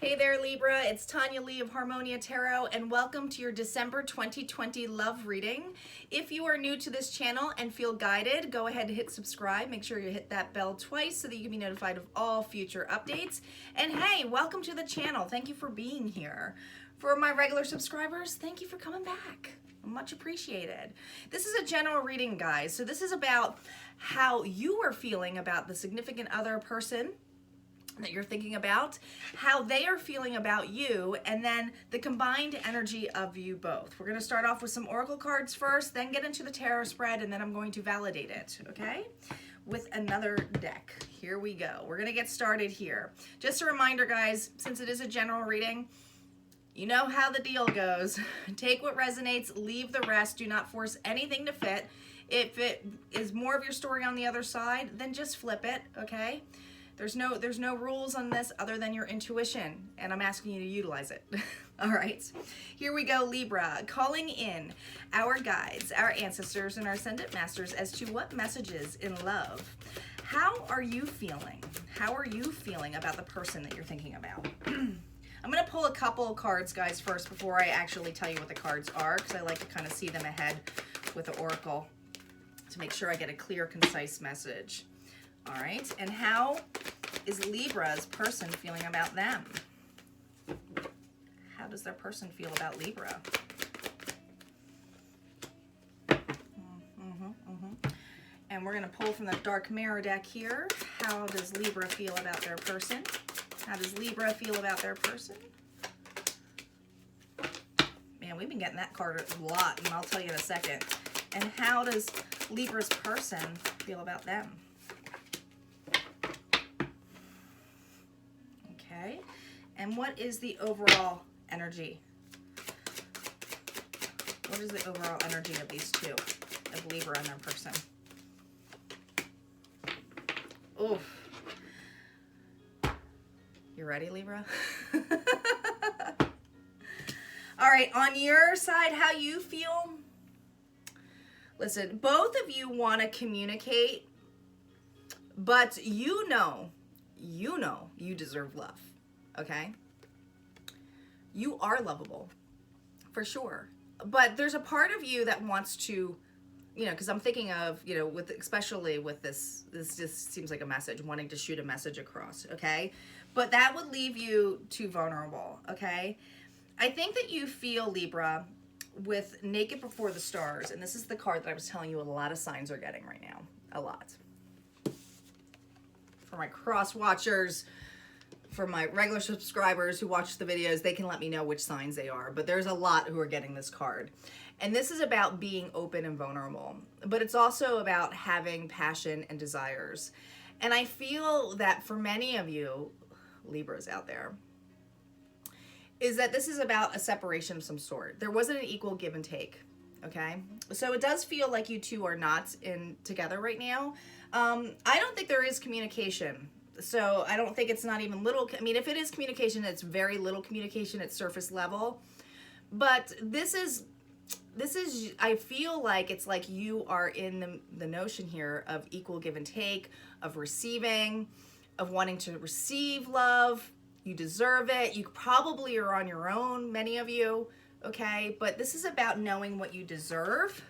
Hey there, Libra. It's Tanya Lee of Harmonia Tarot, and welcome to your December 2020 love reading. If you are new to this channel and feel guided, go ahead and hit subscribe. Make sure you hit that bell twice so that you can be notified of all future updates. And hey, welcome to the channel. Thank you for being here. For my regular subscribers, thank you for coming back. Much appreciated. This is a general reading, guys. So this is about how you are feeling about the significant other person that you're thinking about, how they are feeling about you, and then the combined energy of you both. We're going to start off with some oracle cards first, then get into the tarot spread, and then I'm going to validate it, okay? With another deck. Here we go. We're going to get started here. Just a reminder, guys, since it is a general reading, you know how the deal goes. Take what resonates, leave the rest. Do not force anything to fit. If it is more of your story on the other side, then just flip it, okay? There's no rules on this other than your intuition, and I'm asking you to utilize it. All right, here we go, Libra. Calling in our guides, our ancestors, and our ascendant masters as to what messages in love. How are you feeling? How are you feeling about the person that you're thinking about? I'm going to pull a couple of cards, guys, first before I actually tell you what the cards are, because I like to kind of see them ahead with the oracle to make sure I get a clear, concise message. All right, and how is Libra's person feeling about them? How does their person feel about Libra? And we're going to pull from the Dark Mirror deck here. How does Libra feel about their person? How does Libra feel about their person? Man, we've been getting that card a lot, and I'll tell you in a second. And how does Libra's person feel about them? Okay, and what is the overall energy? What is the overall energy of these two, of Libra and their person? Oof. You ready, Libra? All right, on your side, how you feel? Listen, both of you want to communicate, but you know you deserve love, okay? You are lovable, for sure. But there's a part of you that wants to, you know, because I'm thinking of, you know, with especially with this just seems like a message, wanting to shoot a message across, okay? But that would leave you too vulnerable, okay? I think that you feel, Libra, with Naked Before the Stars, and this is the card that I was telling you a lot of signs are getting right now, a lot. For my cross watchers, for my regular subscribers who watch the videos, they can let me know which signs they are, but there's a lot who are getting this card. And this is about being open and vulnerable, but it's also about having passion and desires. And I feel that for many of you Libras out there, is that this is about a separation of some sort. There wasn't an equal give and take, okay? So it does feel like you two are not together right now. I don't think there is communication. So I don't think it's not even little. I mean, if it is communication, it's very little communication at surface level. But this is, I feel like it's like you are in the notion here of equal give and take, of receiving, of wanting to receive love. You deserve it. You probably are on your own, many of you, okay? But this is about knowing what you deserve,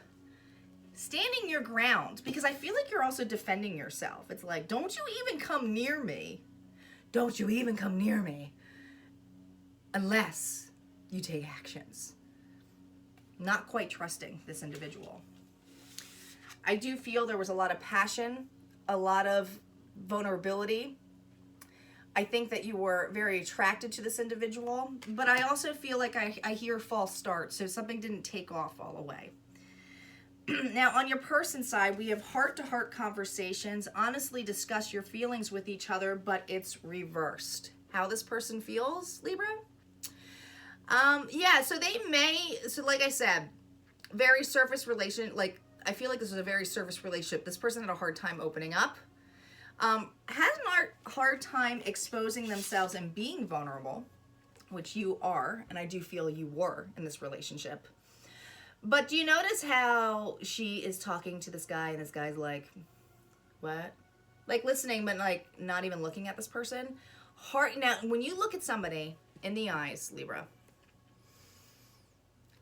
standing your ground, because I feel like you're also defending yourself. It's like, don't you even come near me. Don't you even come near me unless you take actions. Not quite trusting this individual. I do feel there was a lot of passion, a lot of vulnerability. I think that you were very attracted to this individual, but I also feel like I hear false starts, so something didn't take off all the way. Now, on your person side, we have heart-to-heart conversations, honestly discuss your feelings with each other, but it's reversed. How this person feels, Libra? Yeah, so they may, so like I said, very surface relation, like, I feel like this was a very surface relationship. This person had a hard time opening up. Had a hard time exposing themselves and being vulnerable, which you are, and I do feel you were in this relationship. But do you notice how she is talking to this guy, and this guy's like, what? Like listening, but like not even looking at this person? Now, when you look at somebody in the eyes, Libra.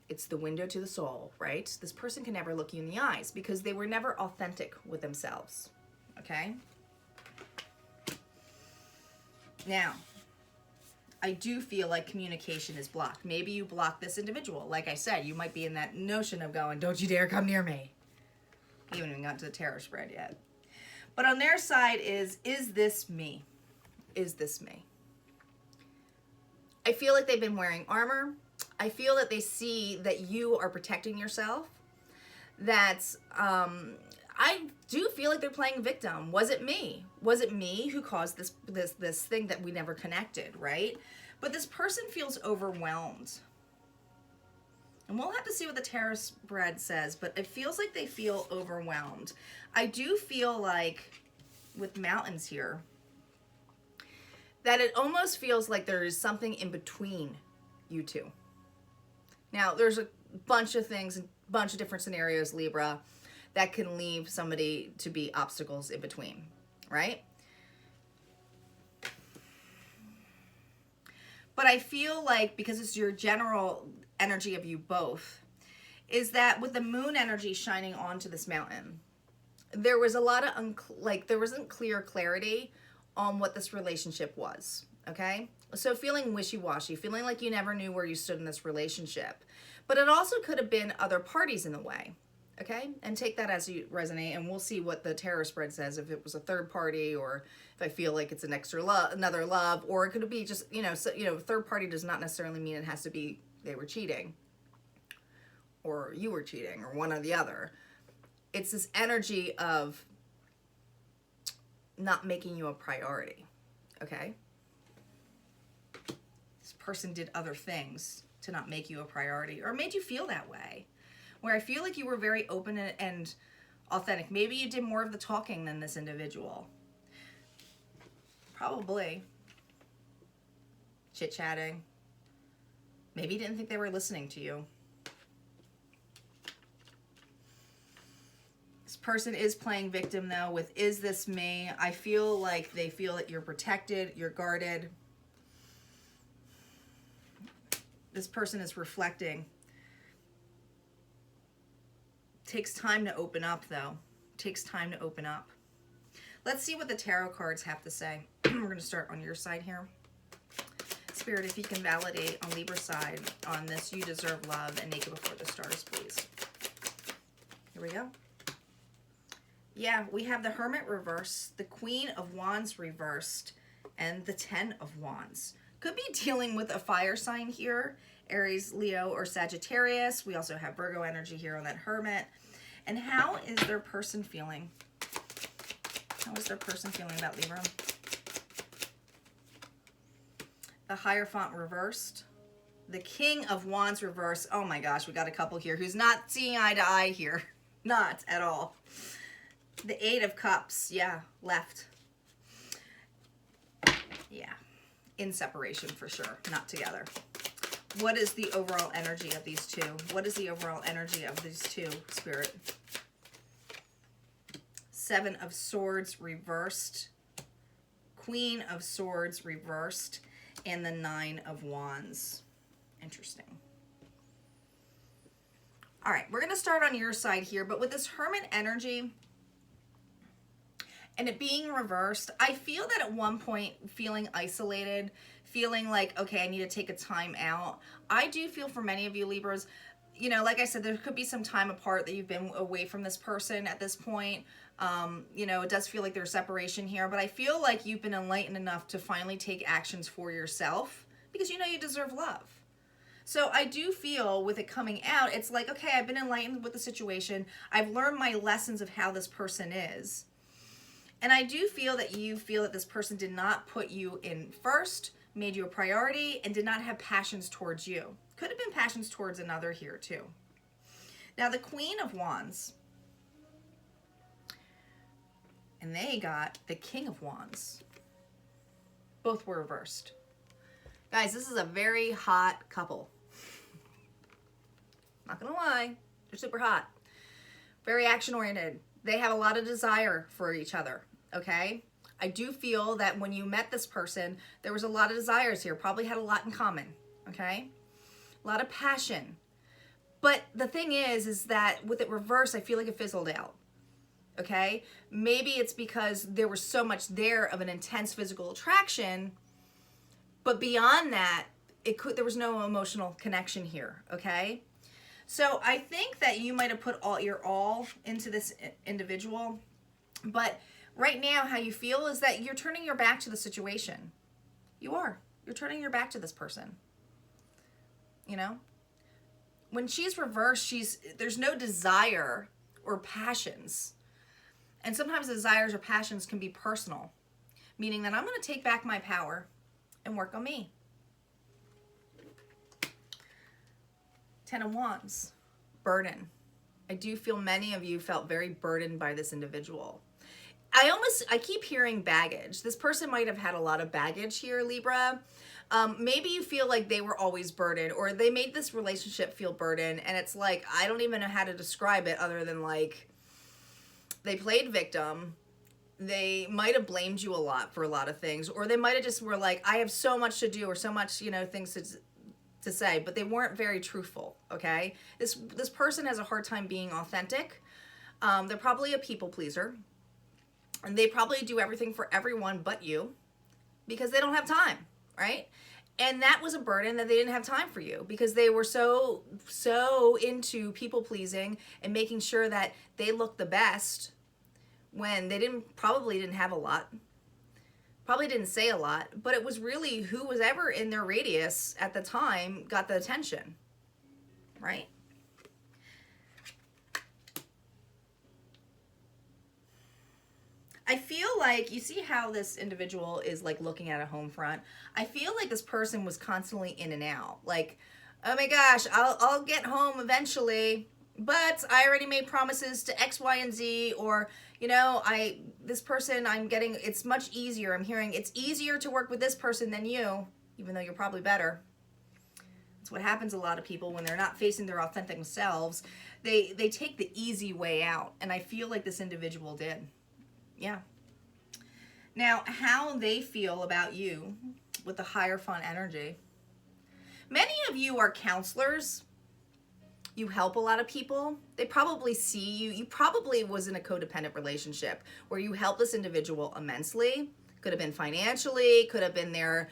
It's the window to the soul, right? This person can never look you in the eyes because they were never authentic with themselves, okay? Now, I do feel like communication is blocked. Maybe you block this individual. Like I said, you might be in that notion of going, don't you dare come near me. You haven't even gotten to the tarot spread yet. But on their side is this me? Is this me? I feel like they've been wearing armor. I feel that they see that you are protecting yourself. That I do feel like they're playing victim. Was it me? Was it me who caused this thing that we never connected, right? But this person feels overwhelmed. And we'll have to see what the tarot spread says, but it feels like they feel overwhelmed. I do feel like with mountains here, that it almost feels like there is something in between you two. Now, there's a bunch of things, a bunch of different scenarios, Libra, that can leave somebody to be obstacles in between, right? But I feel like, because it's your general energy of you both, is that with the moon energy shining onto this mountain, there was a lot of, there wasn't clear clarity on what this relationship was, okay? So feeling wishy-washy, feeling like you never knew where you stood in this relationship. But it also could have been other parties in the way, okay? And take that as you resonate, and we'll see what the tarot spread says, if it was a third party, or if I feel like it's an extra love, another love, or it could be just, third party does not necessarily mean it has to be they were cheating, or you were cheating, or one or the other. It's this energy of not making you a priority, okay? This person did other things to not make you a priority, or made you feel that way, where I feel like you were very open and authentic. Maybe you did more of the talking than this individual. Probably. Chit-chatting. Maybe you didn't think they were listening to you. This person is playing victim, though, with is this me? I feel like they feel that you're protected, you're guarded. This person is reflecting. Takes time to open up, though. Takes time to open up. Let's see what the tarot cards have to say. We're going to start on your side here. Spirit, if you can validate on Libra's side on this, you deserve love, and naked before the stars, please. Here we go. Yeah, we have the Hermit reversed, the Queen of Wands reversed, and the 10 of Wands. Could be dealing with a fire sign here, Aries, Leo, or Sagittarius. We also have Virgo energy here on that Hermit. And how is their person feeling? How is their person feeling about Libra? The Hierophant reversed. The King of Wands reversed. Oh my gosh, we got a couple here who's not seeing eye to eye here. Not at all. The Eight of Cups, yeah, left. Yeah, in separation for sure, not together. What is the overall energy of these two? What is the overall energy of these two, Spirit? Seven of Swords reversed. Queen of Swords reversed. And the Nine of Wands. Interesting. All right, we're going to start on your side here, but with this Hermit energy and it being reversed, I feel that at one point feeling isolated, feeling like, okay, I need to take a time out. I do feel for many of you Libras, like I said, there could be some time apart that you've been away from this person at this point. It does feel like there's separation here, but I feel like you've been enlightened enough to finally take actions for yourself because you know you deserve love. So I do feel with it coming out, it's like, okay, I've been enlightened with the situation. I've learned my lessons of how this person is. And I do feel that you feel that this person did not put you in first, made you a priority, and did not have passions towards you. Could have been passions towards another here too. Now the Queen of Wands, and they got the King of Wands. Both were reversed. Guys, this is a very hot couple. Not gonna lie, they're super hot. Very action-oriented. They have a lot of desire for each other, okay? I do feel that when you met this person, there was a lot of desires here, probably had a lot in common, okay? A lot of passion. But the thing is that with it reversed, I feel like it fizzled out, okay? Maybe it's because there was so much there of an intense physical attraction, but beyond that, there was no emotional connection here, okay? So I think that you might have put your all into this individual, but right now how you feel is that you're turning your back to the situation. You are. You're turning your back to this person. You know? When she's reversed, there's no desire or passions. And sometimes desires or passions can be personal, meaning that I'm going to take back my power and work on me. 10 of Wands, burden. I do feel many of you felt very burdened by this individual. I keep hearing baggage. This person might have had a lot of baggage here, Libra. Maybe you feel like they were always burdened, or they made this relationship feel burdened, and it's like, I don't even know how to describe it other than like, they played victim. They might have blamed you a lot for a lot of things, or they might have just were like, I have so much to do, or so much, things to say, but they weren't very truthful, okay? This person has a hard time being authentic. They're probably a people pleaser, and they probably do everything for everyone but you because they don't have time, right? And that was a burden that they didn't have time for you because they were so into people pleasing and making sure that they looked the best when they probably didn't have a lot, probably didn't say a lot, but it was really who was ever in their radius at the time got the attention, right? I feel like, you see how this individual is like looking at a home front? I feel like this person was constantly in and out. Like, oh my gosh, I'll get home eventually, but I already made promises to X, Y, and Z, or, this person it's much easier. I'm hearing it's easier to work with this person than you, even though you're probably better. That's what happens to a lot of people when they're not facing their authentic selves. They take the easy way out, and I feel like this individual did. Yeah. Now, how they feel about you with the Hierophant energy. Many of you are counselors. You help a lot of people. They probably see you. You probably was in a codependent relationship where you helped this individual immensely. Could have been financially, could have been there,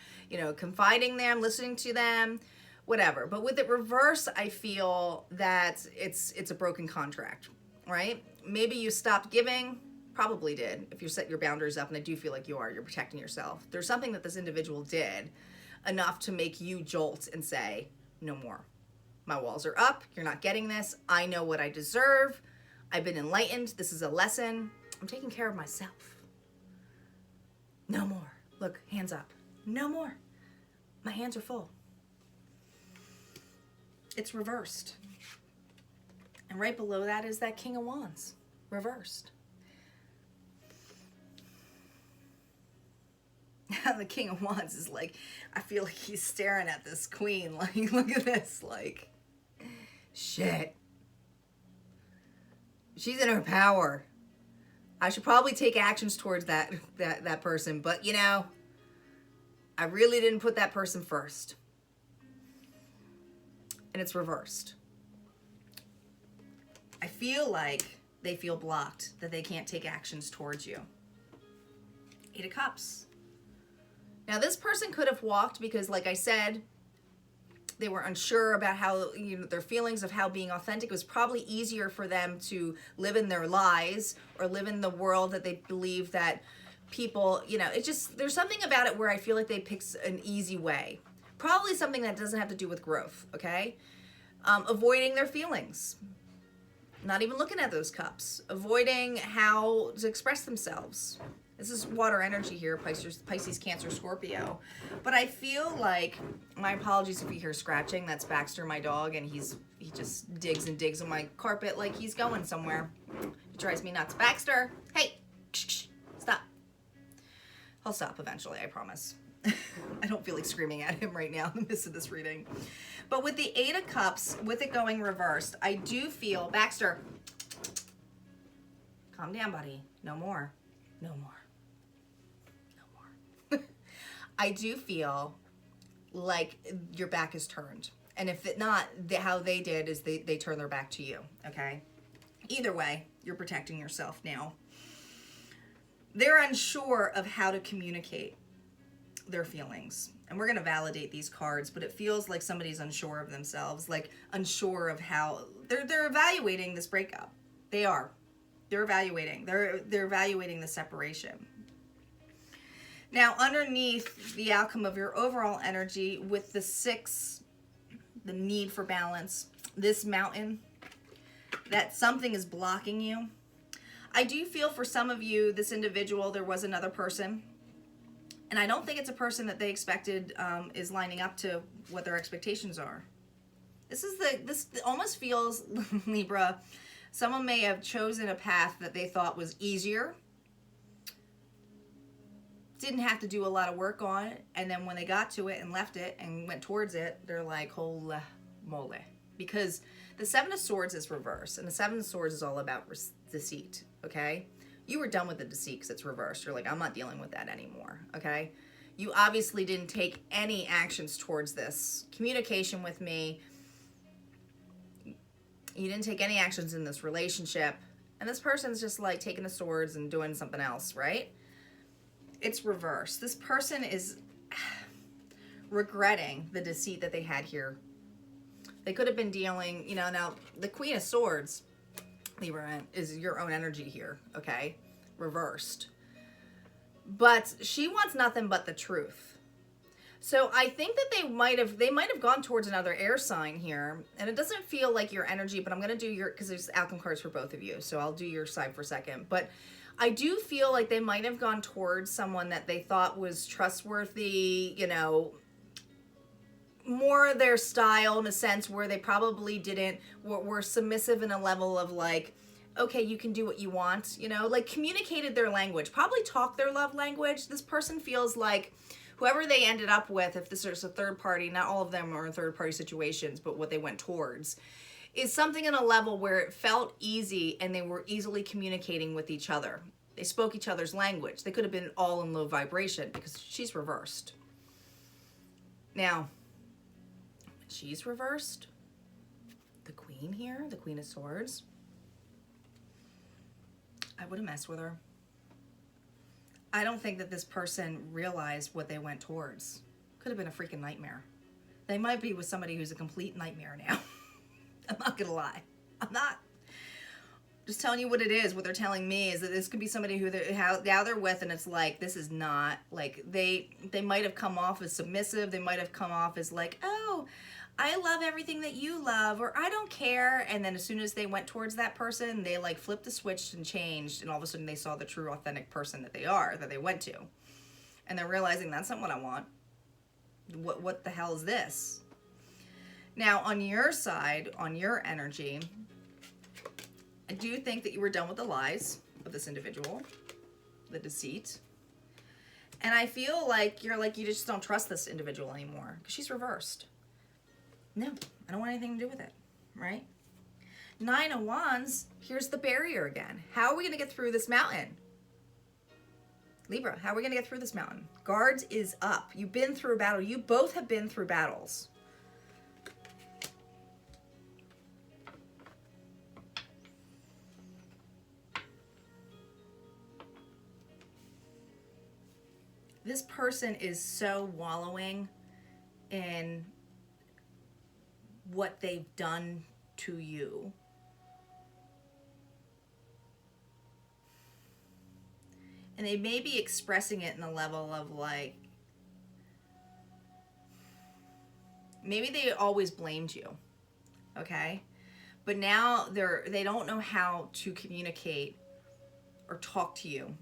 confiding them, listening to them, whatever. But with it reverse, I feel that it's a broken contract, right? Maybe you stopped giving. Probably did, if you set your boundaries up, and I do feel like you're protecting yourself. There's something that this individual did enough to make you jolt and say, no more. My walls are up. You're not getting this. I know what I deserve. I've been enlightened. This is a lesson. I'm taking care of myself. No more. Look, hands up. No more. My hands are full. It's reversed. And right below that is that King of Wands, reversed. The King of Wands is like, I feel like he's staring at this queen. Like, look at this. Like, shit. She's in her power. I should probably take actions towards that person. But, I really didn't put that person first. And it's reversed. I feel like they feel blocked, that they can't take actions towards you. 8 of Cups. Now, this person could have walked because, like I said, they were unsure about how, their feelings of how being authentic was probably easier for them to live in their lies or live in the world that they believe that people, there's something about it where I feel like they pick an easy way. Probably something that doesn't have to do with growth, okay? Avoiding their feelings. Not even looking at those cups. Avoiding how to express themselves. This is water energy here, Pisces, Cancer, Scorpio. But I feel like, my apologies if you hear scratching, that's Baxter, my dog, and he just digs and digs on my carpet like he's going somewhere. It drives me nuts. Baxter, hey, stop. He'll stop eventually, I promise. I don't feel like screaming at him right now in the midst of this reading. But with the 8 of Cups, with it going reversed, I do feel, Baxter, calm down, buddy. No more. No more. I do feel like your back is turned. And if it not, how they did is they turn their back to you, okay? Either way, you're protecting yourself now. They're unsure of how to communicate their feelings. And we're going to validate these cards, but it feels like somebody's unsure of themselves, like unsure of how they're evaluating this breakup. They are. They're evaluating. They're evaluating the separation. Now, underneath the outcome of your overall energy with the 6, the need for balance, this mountain, that something is blocking you. I do feel for some of you, this individual, there was another person. And I don't think it's a person that they expected is lining up to what their expectations are. This almost feels, Libra, someone may have chosen a path that they thought was easier, didn't have to do a lot of work on it, and then when they got to it and left it and went towards it, they're like, holy moly. Because the 7 of Swords is reversed, and the 7 of Swords is all about deceit, okay? You were done with the deceit because it's reversed. You're like, I'm not dealing with that anymore, okay? You obviously didn't take any actions towards this communication with me. You didn't take any actions in this relationship, and this person's just like taking the swords and doing something else, right? It's reversed. This person is regretting the deceit that they had here. They could have been dealing, you know, now the Queen of Swords, Libra, is your own energy here, okay? Reversed. But she wants nothing but the truth. So I think that they might have gone towards another air sign here, and it doesn't feel like your energy, but I'm going to do your, because there's outcome cards for both of you, so I'll do your side for a second. But I do feel like they might have gone towards someone that they thought was trustworthy, you know, more their style in a sense where they probably were submissive in a level of like, okay, you can do what you want, you know, like communicated their language, probably talked their love language. This person feels like whoever they ended up with, if this is a third party, not all of them are in third party situations, but what they went towards is something in a level where it felt easy and they were easily communicating with each other. They spoke each other's language. They could have been all in low vibration because she's reversed. Now, she's reversed. The Queen here, the Queen of Swords. I wouldn't mess with her. I don't think that this person realized what they went towards. Could have been a freaking nightmare. They might be with somebody who's a complete nightmare now. I'm not gonna lie. I'm not. Just telling you what it is. What they're telling me is that this could be somebody who now they're with, and it's like, this is not, like, they might have come off as submissive. They might have come off as like, oh, I love everything that you love, or I don't care. And then as soon as they went towards that person, they like flipped the switch and changed, and all of a sudden they saw the true authentic person that they went to. And they're realizing that's not what I want. What the hell is this? Now, on your side, on your energy, I do think that you were done with the lies of this individual, the deceit. And I feel like you just don't trust this individual anymore because she's reversed. No, I don't want anything to do with it, right? 9 of Wands, here's the barrier again. How are we going to get through this mountain? Libra, how are we going to get through this mountain? Guards is up. You've been through a battle. You both have been through battles. This person is so wallowing in what they've done to you. And they may be expressing it in a level of like, maybe they always blamed you, okay? But now they don't know how to communicate or talk to you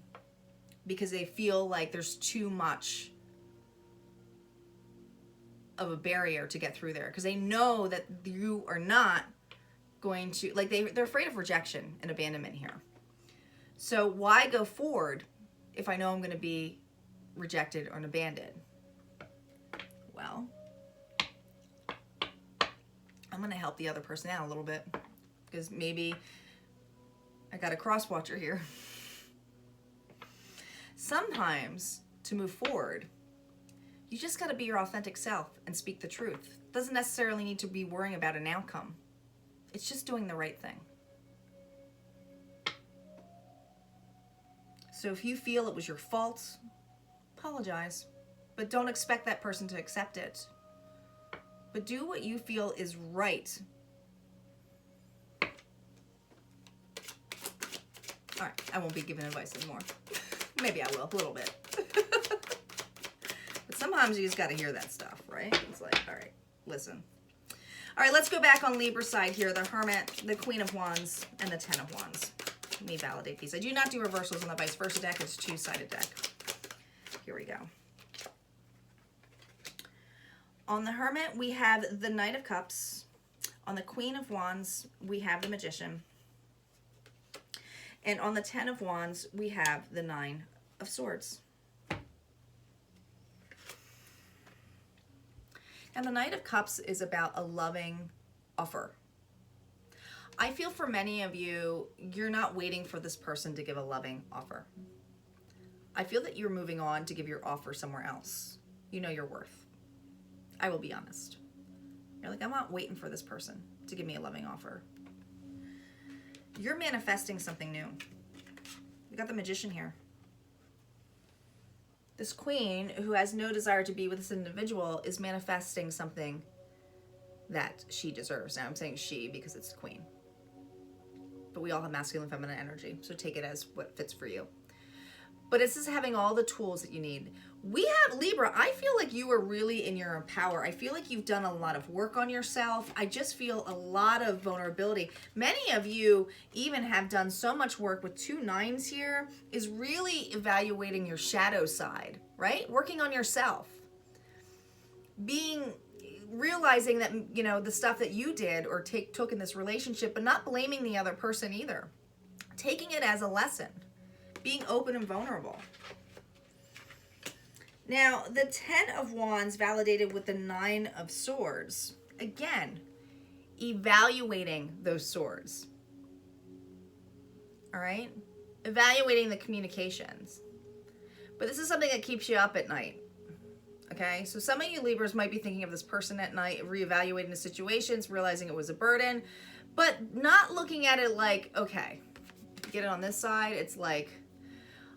because they feel like there's too much of a barrier to get through there, because they know that you are not going to, like, they're afraid of rejection and abandonment here. So why go forward if I know I'm going to be rejected or abandoned? Well, I'm going to help the other person out a little bit, because maybe I got a cross watcher here. Sometimes to move forward, You just got to be your authentic self and speak the truth. Doesn't necessarily need to be worrying about an outcome. It's just doing the right thing. So if you feel it was your fault, apologize. But don't expect that person to accept it. But do what you feel is right. All right, I won't be giving advice anymore. Maybe I will, a little bit. But sometimes you just got to hear that stuff, right? It's like, all right, listen. All right, let's go back on Libra side here. The Hermit, the Queen of Wands, and the Ten of Wands. Let me validate these. I do not do reversals on the vice versa deck. It's a two-sided deck. Here we go. On the Hermit, we have the Knight of Cups. On the Queen of Wands, we have the Magician. And on the Ten of Wands, we have the Nine of Swords. And the Knight of Cups is about a loving offer. I feel for many of you, you're not waiting for this person to give a loving offer. I feel that you're moving on to give your offer somewhere else. You know your worth. I will be honest. You're like, I'm not waiting for this person to give me a loving offer. You're manifesting something new. You got the Magician here. This Queen, who has no desire to be with this individual, is manifesting something that she deserves. Now I'm saying she because it's the Queen. But we all have masculine and feminine energy, so take it as what fits for you. But it's just having all the tools that you need. We have Libra. I feel like you are really in your power. I feel like you've done a lot of work on yourself. I just feel a lot of vulnerability. Many of you even have done so much work with 2 9s here, is really evaluating your shadow side, right? Working on yourself. Realizing that, you know, the stuff that you did or took in this relationship, but not blaming the other person either. Taking it as a lesson. Being open and vulnerable. Now, the Ten of Wands validated with the Nine of Swords. Again, evaluating those swords. All right? Evaluating the communications. But this is something that keeps you up at night. Okay? So some of you Libras might be thinking of this person at night, reevaluating the situations, realizing it was a burden, but not looking at it like, okay, get it on this side, it's like,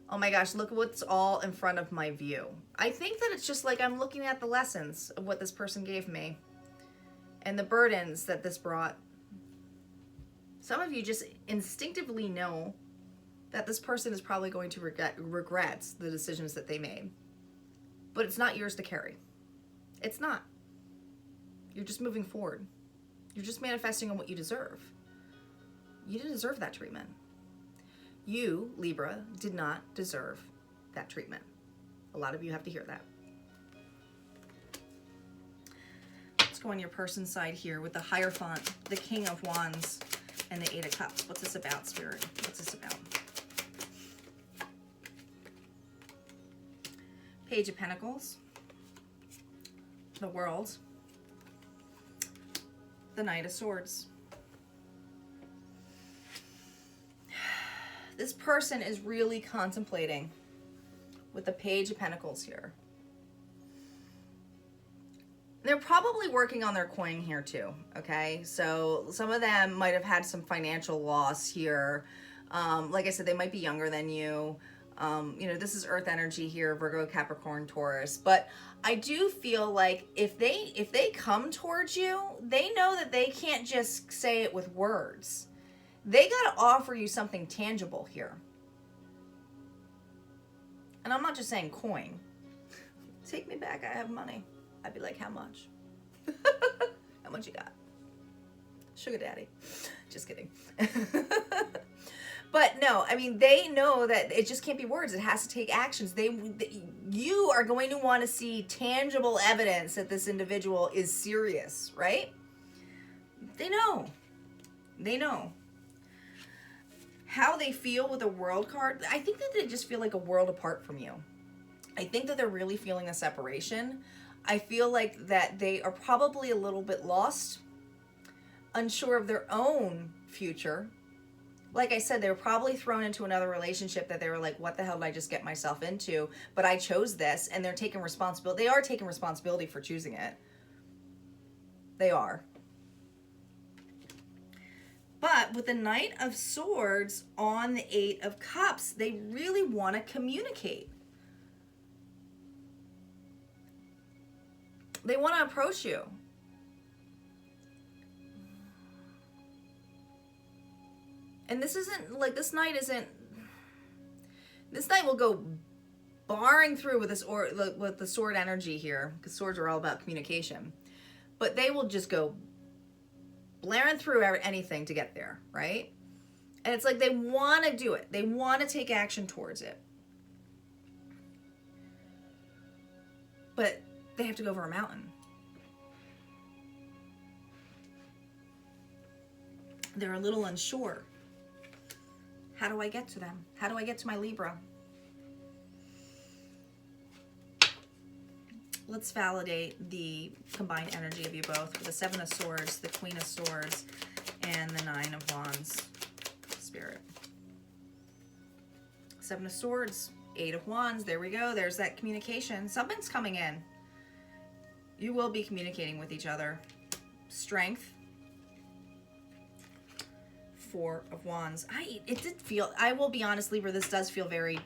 oh my gosh, look what's all in front of my view. I think that it's just like I'm looking at the lessons of what this person gave me and the burdens that this brought. Some of you just instinctively know that this person is probably going to regret the decisions that they made. But it's not yours to carry. It's not. You're just moving forward. You're just manifesting on what you deserve. You didn't deserve that treatment. You, Libra, did not deserve that treatment. A lot of you have to hear that. Let's go on your person side here with the Hierophant, the King of Wands, and the Eight of Cups. What's this about, Spirit? What's this about? Page of Pentacles, the World, the Knight of Swords. This person is really contemplating with the Page of Pentacles here. They're probably working on their coin here too, okay? So some of them might have had some financial loss here. Like I said, they might be younger than you. You know, this is Earth energy here, Virgo, Capricorn, Taurus. But I do feel like if they come towards you, they know that they can't just say it with words. They got to offer you something tangible here. And I'm not just saying coin. Take me back, I have money. I'd be like, how much? How much you got? Sugar daddy. Just kidding. But no, I mean, they know that it just can't be words. It has to take actions. You are going to want to see tangible evidence that this individual is serious, right? They know. They know. How they feel with a World card, I think that they just feel like a world apart from you. I think that they're really feeling a separation. I feel like that they are probably a little bit lost, unsure of their own future, like I said, they were probably thrown into another relationship that they were like, what the hell did I just get myself into? But I chose this, and they're taking responsibility. They are taking responsibility for choosing it. They are. But with the Knight of Swords on the Eight of Cups, they really want to communicate. They want to approach you. And this isn't, like, this knight will go barring through with this, or with the sword energy here, because swords are all about communication. But they will just go blaring through anything to get there, right? And it's like they want to do it. They want to take action towards it. But they have to go over a mountain. They're a little unsure. How do I get to them? How do I get to my Libra? Let's validate the combined energy of you both with the Seven of Swords, the Queen of Swords, and the Nine of Wands. Spirit. Seven of Swords, Eight of Wands. There we go. There's that communication. Something's coming in. You will be communicating with each other. Strength. Four of Wands. I will be honest, Libra, this does feel very,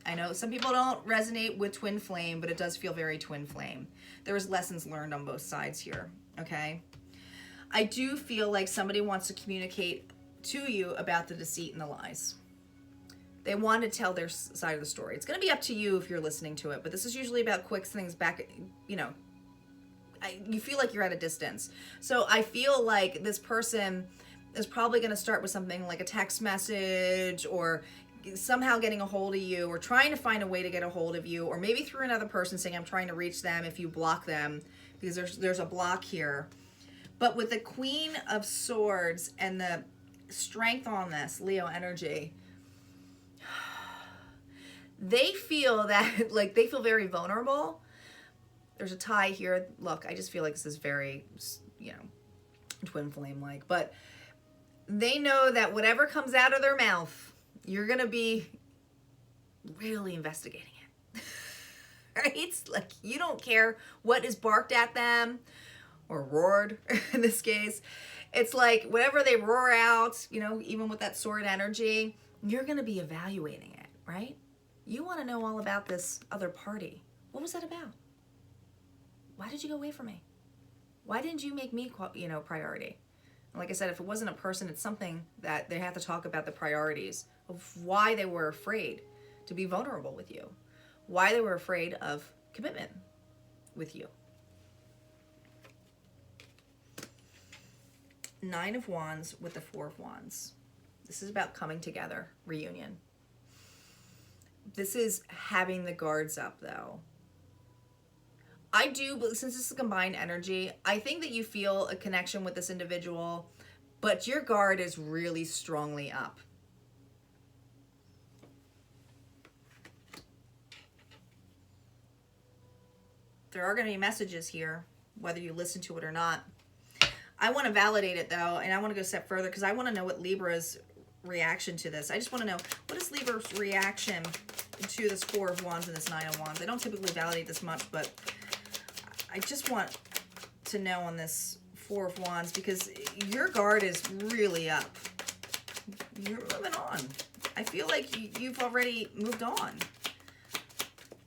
I know some people don't resonate with twin flame, but it does feel very twin flame. There's lessons learned on both sides here, okay? I do feel like somebody wants to communicate to you about the deceit and the lies. They want to tell their side of the story. It's going to be up to you if you're listening to it, but this is usually about quick things back, you know, you feel like you're at a distance. So I feel like this person is probably going to start with something like a text message, or somehow getting a hold of you, or trying to find a way to get a hold of you, or maybe through another person saying, I'm trying to reach them, if you block them, because there's a block here. But with the Queen of Swords and the strength on this, Leo energy, they feel that, like, they feel very vulnerable. There's a tie here. Look, I just feel like this is very, you know, twin flame-like, but they know that whatever comes out of their mouth, you're going to be really investigating it. Right? Like, you don't care what is barked at them, or roared in this case. It's like whatever they roar out, you know, even with that sword energy, you're going to be evaluating it, right? You want to know all about this other party. What was that about? Why did you go away from me? Why didn't you make me, you know, priority? Like I said, if it wasn't a person, it's something that they have to talk about the priorities of why they were afraid to be vulnerable with you, why they were afraid of commitment with you. Nine of Wands with the Four of Wands. This is about coming together, reunion. This is having the guards up, though. I do, but since this is a combined energy, I think that you feel a connection with this individual, but your guard is really strongly up. There are going to be messages here, whether you listen to it or not. I want to validate it, though, and I want to go a step further because I want to know what Libra's reaction to this. I just want to know, what is Libra's reaction to this Four of Wands and this Nine of Wands? I don't typically validate this much, but I just want to know on this Four of Wands, because your guard is really up. You're moving on. I feel like you've already moved on.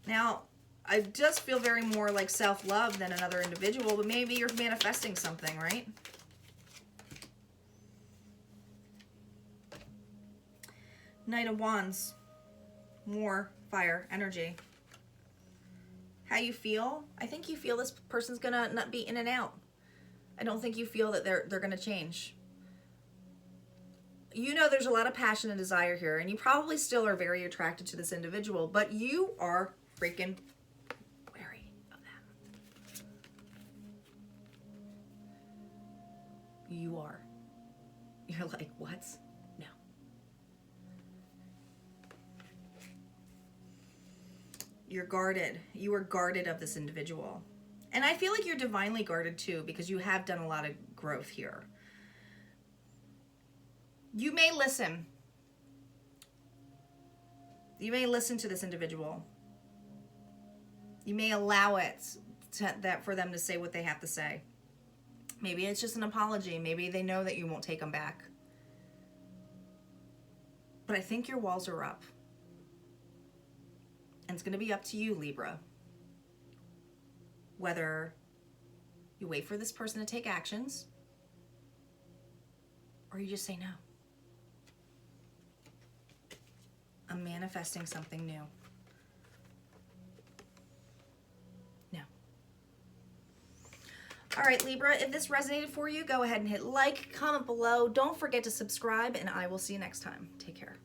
Now, I just feel very more like self-love than another individual, but maybe you're manifesting something, right? Knight of Wands. More fire energy. How you feel? I think you feel this person's gonna not be in and out. I don't think you feel that they're gonna change. You know there's a lot of passion and desire here, and you probably still are very attracted to this individual, but you are freaking wary of them. You are. You're like, what? No. You're guarded. You are guarded of this individual. And I feel like you're divinely guarded too, because you have done a lot of growth here. You may listen You may listen to this individual. You may allow it for them to say what they have to say. Maybe it's just an apology. Maybe they know that you won't take them back. But I think your walls are up. And it's going to be up to you, Libra, whether you wait for this person to take actions or you just say no. I'm manifesting something new. No. All right, Libra, if this resonated for you, go ahead and hit like, comment below. Don't forget to subscribe, and I will see you next time. Take care.